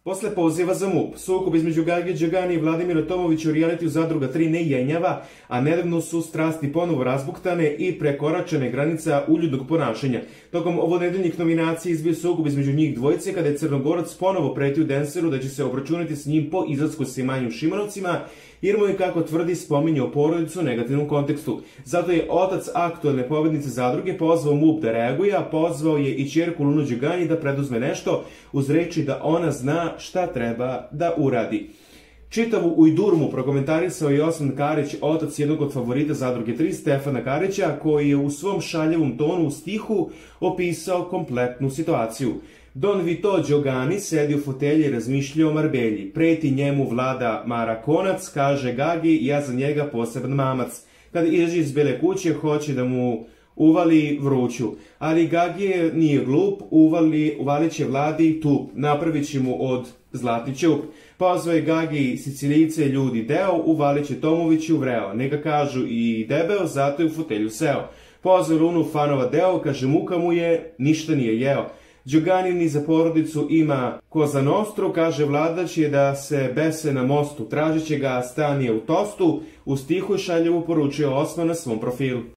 Posle poziva za MUP, sukob između Gage Đogani i Vladimira Tomovića u realitiju Zadruga 3 ne jenjava, a nedavno su strasti ponovo razbuktane i prekoračene granica uljudnog ponašanja. Tokom ovonedeljnih nominacija izbio sukob između njih dvojice kada je Crnogorac ponovo pretio Denseru da će se obračunati s njim po izlasku sa Manjim Šimanovcima, jer mu je, kako tvrdi, spominjao porodicu u negativnom kontekstu. Zato je otac aktuelne pobednice Zadruge pozvao MUP da reaguje, a pozvao je i ćerku Lunu Đogani da preduzme nešto, uz reči da ona zna šta treba da uradi. Čitavu ujdurmu prokomentarisao je Osman Karić, otac jednog od favorita Zadruge 3, Stefana Karića, koji je u svom šaljevom tonu u stihu opisao kompletnu situaciju. Don Vito Đogani sedi u fotelji i razmišlja o Marbelji. Preti njemu vlada Mara Konac, kaže Gagi, ja za njega poseban mamac. Kad izađe iz Bele kuće, hoće da mu uvali vruću. Ali Gagi nije glup, uvalit će vladi tup, napravit će mu od zlatni ćup. Pozvao je Gagi Sicilijice ljudi deo, uvalit će Tomoviću vreo. Neka kažu i debeo, zato je u fotelju seo. Pozvao Lunu fanova deo, kaže muka mu je, ništa nije jeo. Đogani ni za porodicu ima Koza Nostru, kaže Vladać je da se bese na mostu, tražit će ga stanije u tostu, u stihu je šaljevo poručio Osman na svom profilu.